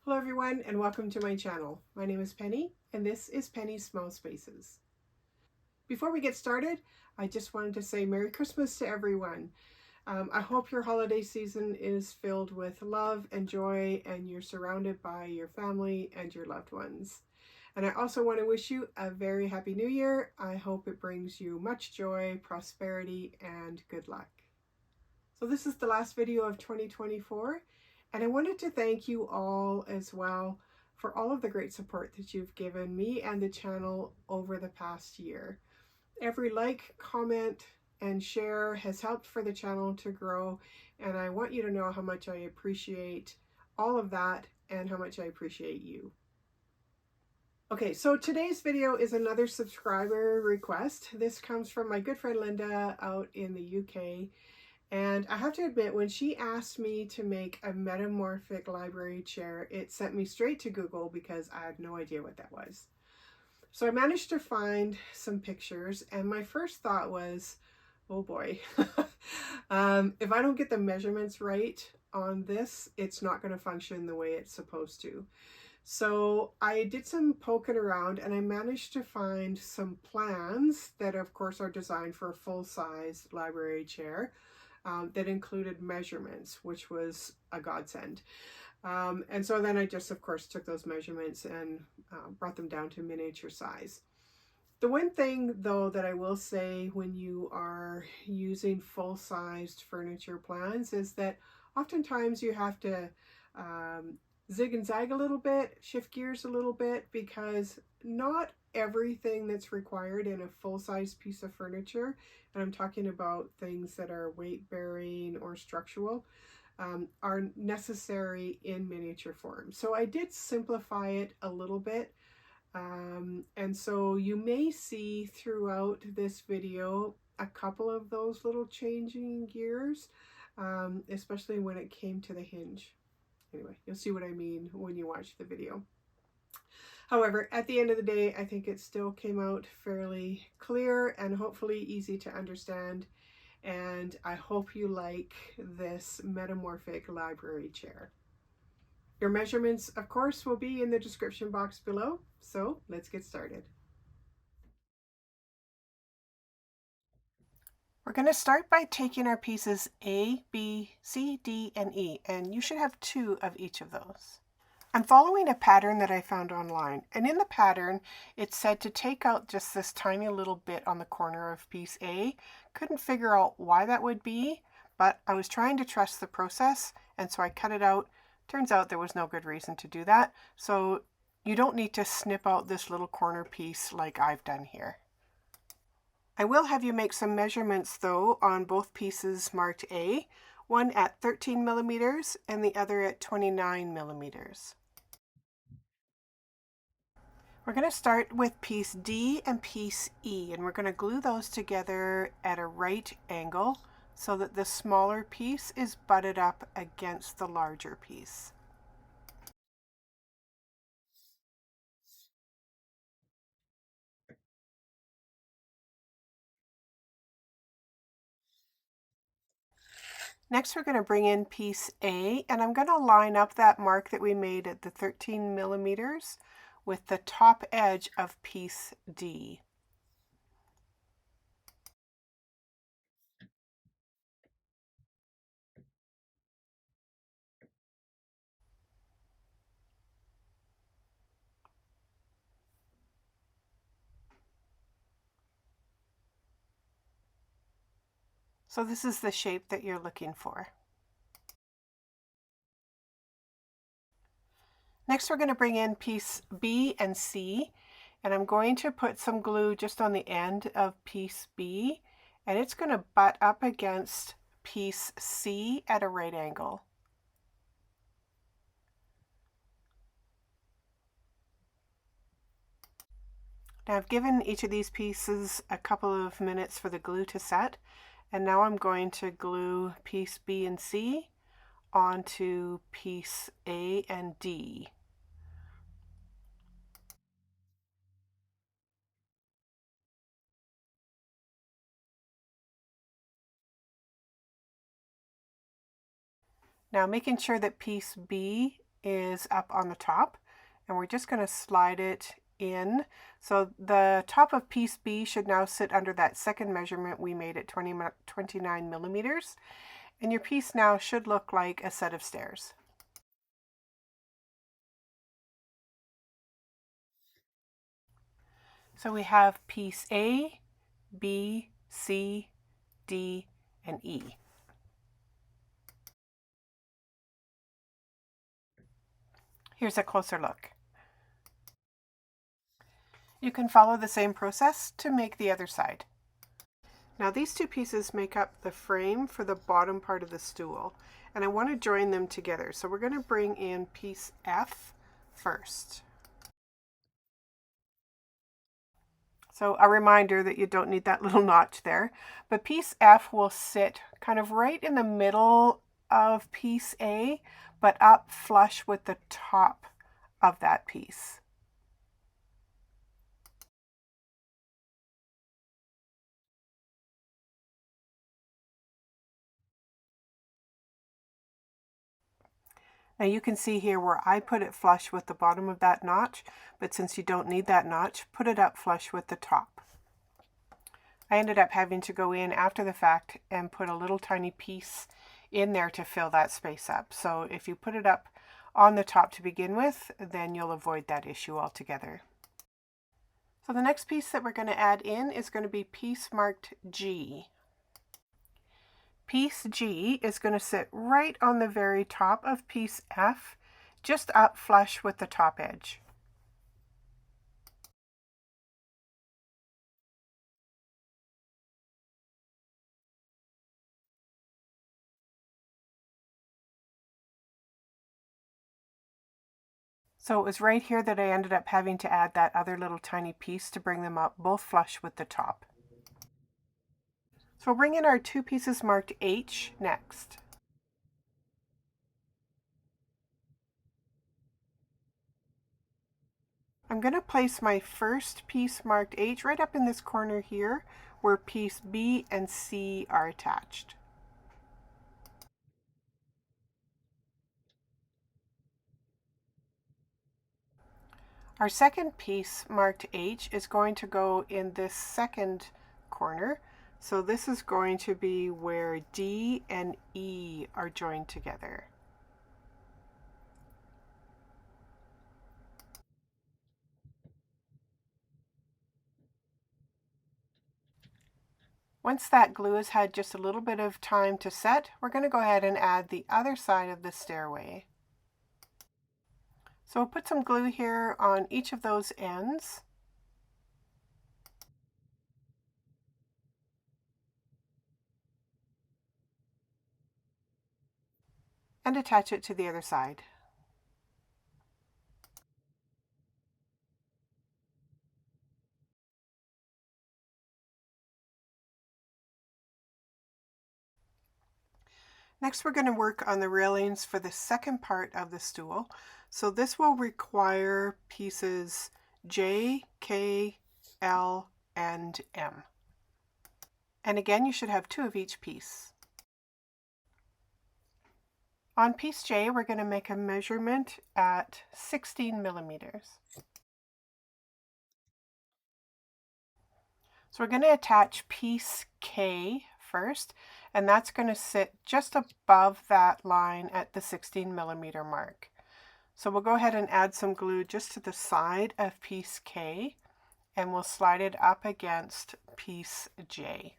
Hello everyone and welcome to my channel. My name is Penny and this is Penny's Small Spaces. Before we get started, I just wanted to say Merry Christmas to everyone. I hope your holiday season is filled with love and joy and you're surrounded by your family and your loved ones. And I also want to wish you a very happy new year. I hope it brings you much joy, prosperity, and good luck. So this is the last video of 2024, and I wanted to thank you all as well for all of the great support that you've given me and the channel over the past year. Every like, comment, and share has helped for the channel to grow, and I want you to know how much I appreciate all of that and how much I appreciate you. Okay, so today's video is another subscriber request. This comes from my good friend Linda out in the UK. And I have to admit, when she asked me to make a metamorphic library chair, it sent me straight to Google because I had no idea what that was. So I managed to find some pictures, and my first thought was, oh boy, if I don't get the measurements right on this, it's not going to function the way it's supposed to. So I did some poking around and I managed to find some plans that of course are designed for a full-size library chair. That included measurements, which was a godsend. And so then I just, of course, took those measurements and brought them down to miniature size. The one thing, though, that I will say when you are using full-sized furniture plans is that oftentimes you have to zig and zag a little bit, shift gears a little bit, because not everything that's required in a full-size piece of furniture, and I'm talking about things that are weight-bearing or structural, are necessary in miniature form. So I did simplify it a little bit, and so you may see throughout this video a couple of those little changing gears, especially when it came to the hinge. Anyway, you'll see what I mean when you watch the video. However, at the end of the day, I think it still came out fairly clear and hopefully easy to understand. And I hope you like this metamorphic library chair. Your measurements, of course, will be in the description box below. So let's get started. We're going to start by taking our pieces A, B, C, D, and E, and you should have 2 of each of those. I'm following a pattern that I found online, and in the pattern it said to take out just this tiny little bit on the corner of piece A. Couldn't figure out why that would be, but I was trying to trust the process, and so I cut it out. Turns out there was no good reason to do that, so you don't need to snip out this little corner piece like I've done here. I will have you make some measurements though on both pieces marked A, one at 13 millimeters and the other at 29 millimeters. We're going to start with piece D and piece E, and we're going to glue those together at a right angle so that the smaller piece is butted up against the larger piece. Next, we're going to bring in piece A, and I'm going to line up that mark that we made at the 13 millimeters with the top edge of piece D. So this is the shape that you're looking for. Next, we're going to bring in piece B and C, and I'm going to put some glue just on the end of piece B, and it's going to butt up against piece C at a right angle. Now I've given each of these pieces a couple of minutes for the glue to set, and now I'm going to glue piece B and C onto piece A and D. Now making sure that piece B is up on the top, and we're just going to slide it in. So the top of piece B should now sit under that second measurement we made at 29 millimeters, and your piece now should look like a set of stairs. So we have piece A, B, C, D, and E. Here's a closer look. You can follow the same process to make the other side. Now these two pieces make up the frame for the bottom part of the stool, and I want to join them together. So we're going to bring in piece F first. So a reminder that you don't need that little notch there, but piece F will sit kind of right in the middle of piece A, but up flush with the top of that piece. Now you can see here where I put it flush with the bottom of that notch, but since you don't need that notch, put it up flush with the top. I ended up having to go in after the fact and put a little tiny piece in there to fill that space up. So if you put it up on the top to begin with, then you'll avoid that issue altogether. So the next piece that we're going to add in is going to be piece marked G. Piece G is going to sit right on the very top of piece F, just up flush with the top edge. So it was right here that I ended up having to add that other little tiny piece to bring them up both flush with the top. So we'll bring in our two pieces marked H next. I'm going to place my first piece marked H right up in this corner here where piece B and C are attached. Our second piece marked H is going to go in this second corner. So this is going to be where D and E are joined together. Once that glue has had just a little bit of time to set, we're going to go ahead and add the other side of the stairway. So we'll put some glue here on each of those ends. And attach it to the other side. Next, we're going to work on the railings for the second part of the stool. So this will require pieces J, K, L, and M. And again, you should have two of each piece. On piece J, we're going to make a measurement at 16 millimeters. So we're going to attach piece K first, and that's going to sit just above that line at the 16 millimeter mark. So we'll go ahead and add some glue just to the side of piece K, and we'll slide it up against piece J.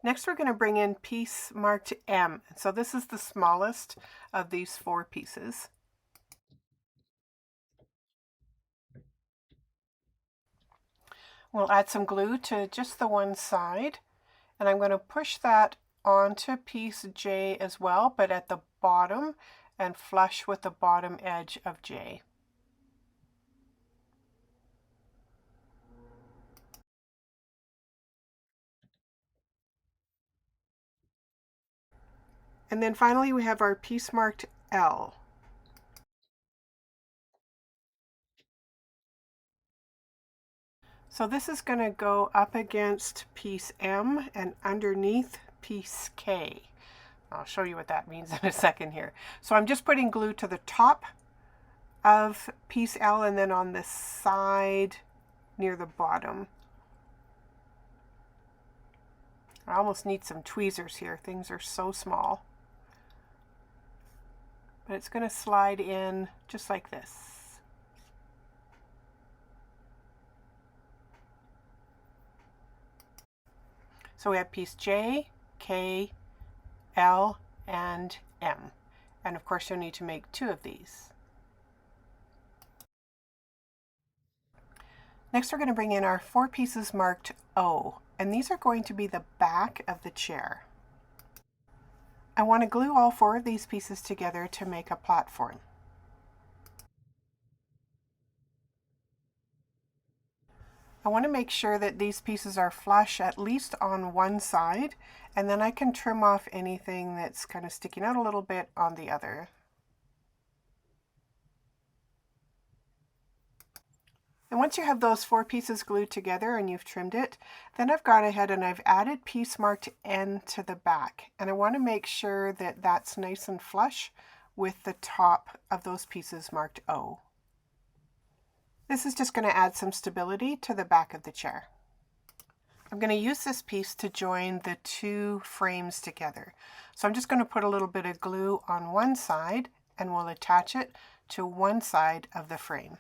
Next, we're going to bring in piece marked M. So this is the smallest of these four pieces. We'll add some glue to just the one side, and I'm going to push that onto piece J as well, but at the bottom and flush with the bottom edge of J. And then finally we have our piece marked L. So this is going to go up against piece M and underneath piece K. I'll show you what that means in a second here. So I'm just putting glue to the top of piece L and then on the side near the bottom. I almost need some tweezers here. Things are so small. But it's going to slide in just like this. So we have piece J, K, L, and M. And of course you'll need to make 2 of these. Next we're going to bring in our 4 pieces marked O, and these are going to be the back of the chair. I want to glue all 4 of these pieces together to make a platform. I want to make sure that these pieces are flush at least on one side, and then I can trim off anything that's kind of sticking out a little bit on the other. And once you have those 4 pieces glued together and you've trimmed it, then I've gone ahead and I've added piece marked N to the back. And I want to make sure that that's nice and flush with the top of those pieces marked O. This is just going to add some stability to the back of the chair. I'm going to use this piece to join the 2 frames together. So I'm just going to put a little bit of glue on one side and we'll attach it to one side of the frame.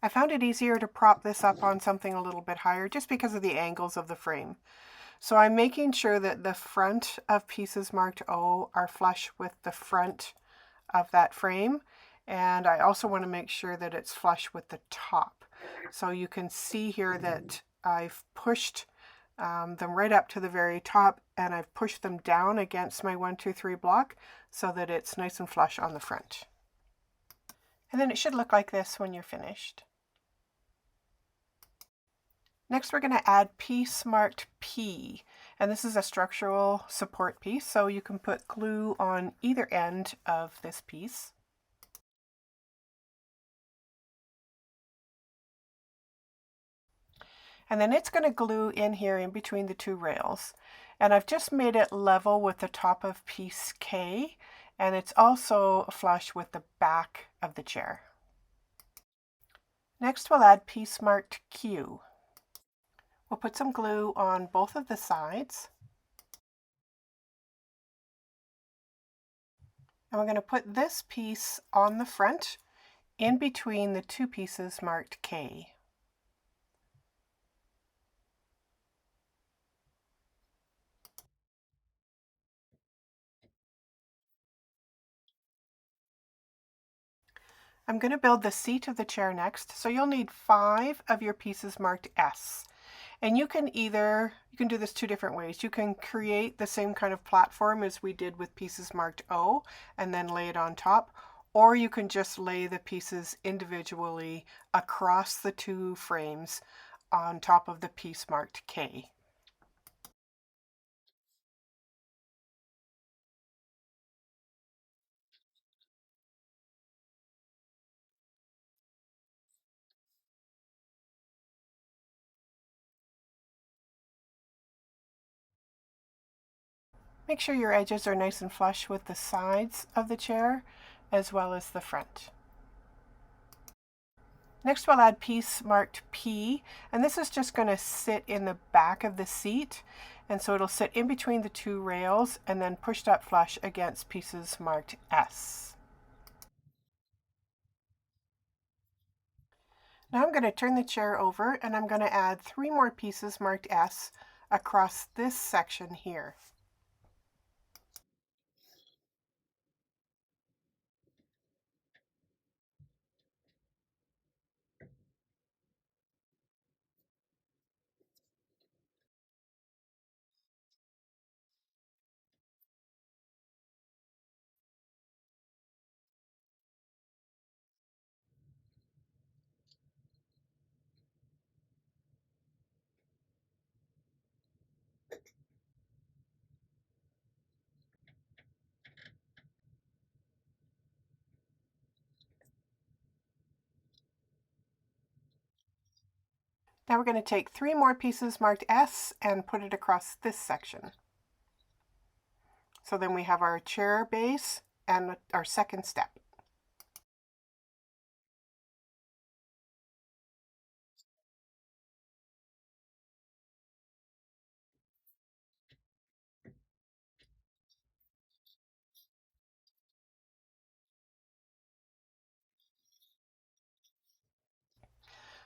I found it easier to prop this up on something a little bit higher just because of the angles of the frame. So I'm making sure that the front of pieces marked O are flush with the front of that frame, and I also want to make sure that it's flush with the top. So you can see here that I've pushed them right up to the very top, and I've pushed them down against my 1, 2, 3 block so that it's nice and flush on the front. And then it should look like this when you're finished. Next we're going to add piece marked P, and this is a structural support piece, so you can put glue on either end of this piece. And then it's going to glue in here in between the 2 rails. And I've just made it level with the top of piece K, and it's also flush with the back of the chair. Next we'll add piece marked Q. We'll put some glue on both of the sides. And we're going to put this piece on the front in between the 2 pieces marked K. I'm going to build the seat of the chair next, so you'll need 5 of your pieces marked S. And you can do this 2 different ways. You can create the same kind of platform as we did with pieces marked O and then lay it on top, or you can just lay the pieces individually across the 2 frames on top of the piece marked K. Make sure your edges are nice and flush with the sides of the chair as well as the front. Next we'll add piece marked P, and this is just going to sit in the back of the seat, and so it'll sit in between the 2 rails and then pushed up flush against pieces marked S. Now I'm going to turn the chair over and I'm going to add 3 more pieces marked S across this section here. Now we're going to take 3 more pieces marked S and put it across this section. So then we have our chair base and our second step.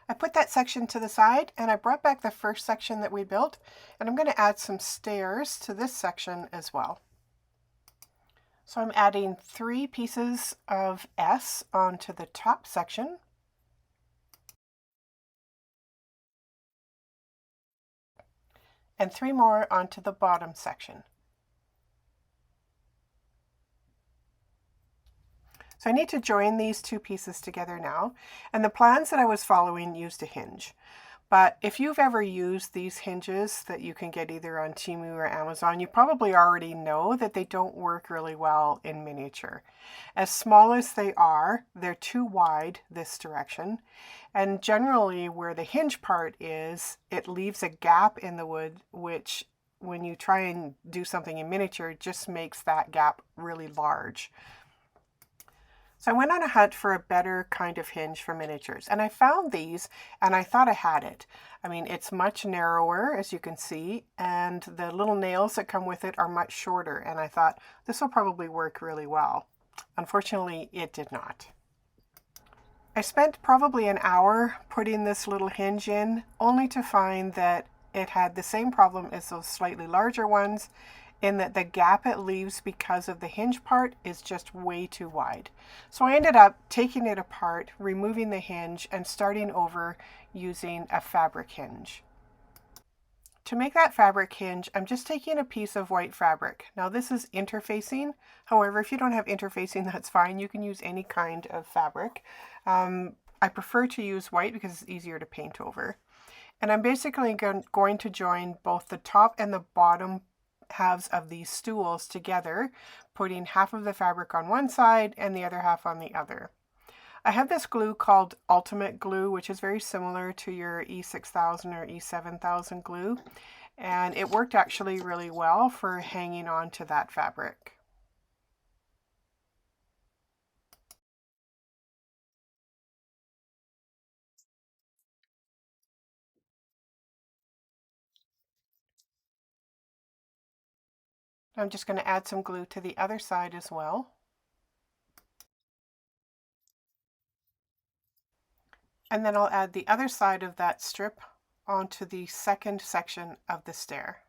I put that section to the side and I brought back the first section that we built, and I'm going to add some stairs to this section as well. So I'm adding 3 pieces of S onto the top section. And 3 more onto the bottom section. So I need to join these 2 pieces together now, and the plans that I was following used a hinge. But if you've ever used these hinges that you can get either on Temu or Amazon, you probably already know that they don't work really well in miniature. As small as they are, they're too wide this direction, and generally where the hinge part is, it leaves a gap in the wood, which when you try and do something in miniature just makes that gap really large. So I went on a hunt for a better kind of hinge for miniatures, and I found these and I thought I had it. I mean, it's much narrower, as you can see, and the little nails that come with it are much shorter, and I thought this will probably work really well. Unfortunately, it did not. I spent probably an hour putting this little hinge in, only to find that it had the same problem as those slightly larger ones, in that the gap it leaves because of the hinge part is just way too wide. So I ended up taking it apart, removing the hinge, and starting over using a fabric hinge. To make that fabric hinge, I'm just taking a piece of white fabric. Now this is interfacing. However, if you don't have interfacing, that's fine. You can use any kind of fabric. I prefer to use white because it's easier to paint over. And I'm basically going to join both the top and the bottom halves of these stools together, putting half of the fabric on one side and the other half on the other. I have this glue called Ultimate Glue, which is very similar to your E6000 or E7000 glue, and it worked actually really well for hanging on to that fabric. I'm just going to add some glue to the other side as well. And then I'll add the other side of that strip onto the second section of the stair.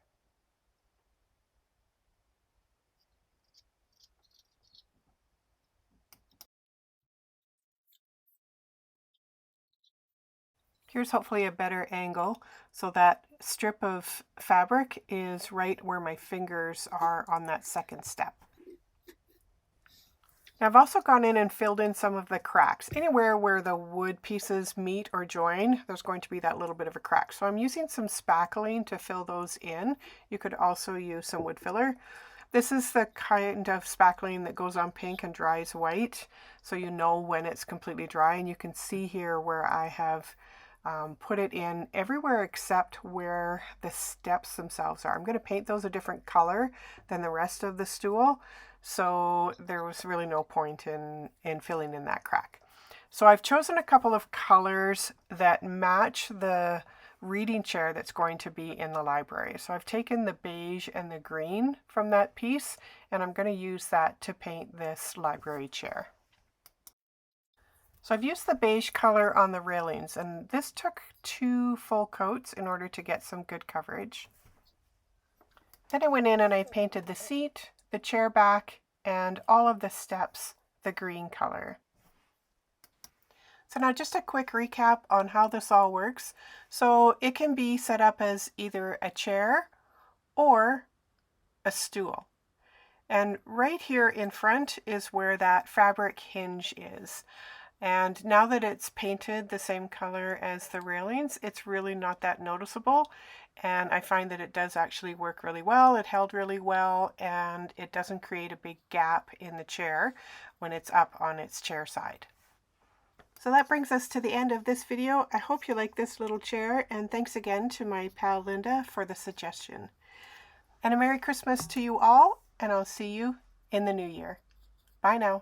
Here's hopefully a better angle, so that strip of fabric is right where my fingers are on that second step. Now I've also gone in and filled in some of the cracks. Anywhere where the wood pieces meet or join, there's going to be that little bit of a crack. So I'm using some spackling to fill those in. You could also use some wood filler. This is the kind of spackling that goes on pink and dries white, so you know when it's completely dry. And you can see here where I have put it in everywhere except where the steps themselves are. I'm going to paint those a different color than the rest of the stool, so there was really no point in filling in that crack. So I've chosen a couple of colors that match the reading chair that's going to be in the library. So I've taken the beige and the green from that piece, and I'm going to use that to paint this library chair. So I've used the beige color on the railings, and this took 2 full coats in order to get some good coverage. Then I went in and I painted the seat, the chair back, and all of the steps the green color. So now just a quick recap on how this all works. So it can be set up as either a chair or a stool. And right here in front is where that fabric hinge is. And now that it's painted the same color as the railings, it's really not that noticeable. And I find that it does actually work really well. It held really well, and it doesn't create a big gap in the chair when it's up on its chair side. So that brings us to the end of this video. I hope you like this little chair, and thanks again to my pal Linda for the suggestion. And a Merry Christmas to you all, and I'll see you in the new year. Bye now.